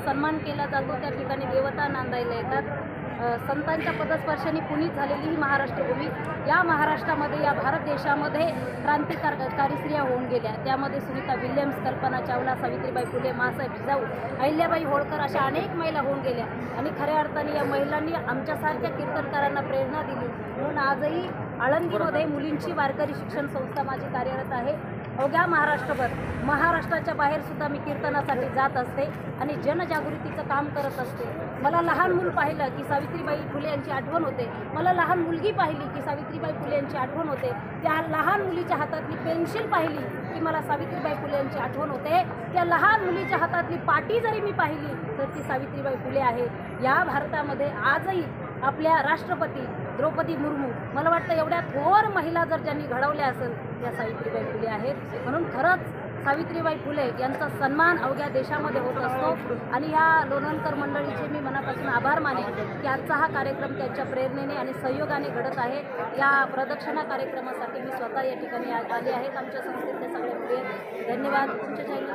सन्मान केला जातो, त्या ठिकाणी देवता नांदायला येतात। संतांच्या पदस्पर्शाने पुनीत झालेली ही महाराष्ट्रभूमी, या महाराष्ट्रामध्ये, या भारत देशामध्ये क्रांतिकारी स्त्रिया होऊन गेल्या। त्यामध्ये सुनीता विल्यम्स, कल्पना चावला, सावित्रीबाई फुले, मासाहेब जिजाऊ, अहिल्याबाई होळकर अशा अनेक महिला होऊन गेल्या। आणि खऱ्या अर्थाने या महिलांनी आमच्यासारख्या कीर्तनकारांना प्रेरणा दिली, म्हणून आजही आळंदीमध्ये मुलींची वारकरी शिक्षण संस्था माझी कार्यरत आहे। अवघ्या महाराष्ट्रभर, महाराष्ट्राच्या बाहेर सुद्धा मी कीर्तनासाठी जात असते आणि जनजागृतीचं काम करत असते। मला लहान मूल पाहिलं की सावित्रीबाई फुले यांची आठवण होते, मला लहान मुलगी पाहिली की सावित्रीबाई फुले यांची आठवण होते, त्या लहान मुलीच्या हातातली पेन्सिल पाहिली की मला सावित्रीबाई फुले यांची आठवण होते, त्या लहान मुलीच्या हातातली पाटी जरी मी पाहिली तर ती सावित्रीबाई फुले आहे। या भारतामध्ये आजही आपल्या राष्ट्रपती द्रौपदी मुर्मू, मला वाटतं एवढ्या थोर महिला जर ज्यांनी घडवल्या असेल त्या सावित्रीबाई फुले आहेत। म्हणून खरंच सावित्रीबाई फुले यांचा सन्मान अवघ्या देशामध्ये होत असतो आणि ह्या लोणंदकर मंडळीचे मी मनापासून आभार मानेन की आजचा हा कार्यक्रम त्यांच्या प्रेरणेने आणि सहयोगाने घडत आहे। या प्रदक्षिणा कार्यक्रमासाठी मी स्वतः या ठिकाणी आले आहेत, आमच्या संस्थेतले सगळे मुले। धन्यवाद। तुमच्या चॅनल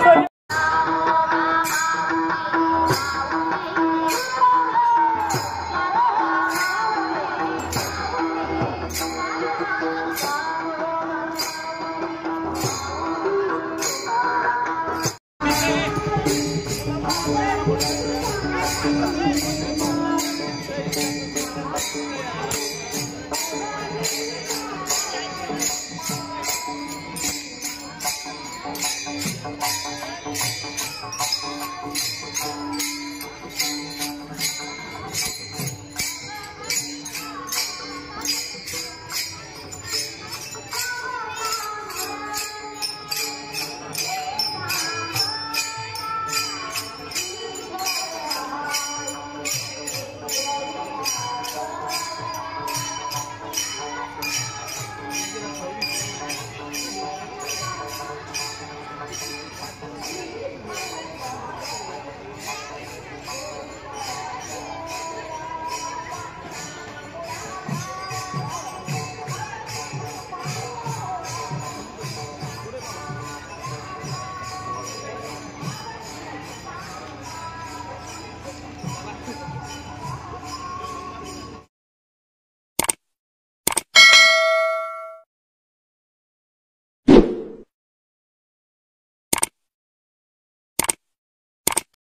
सर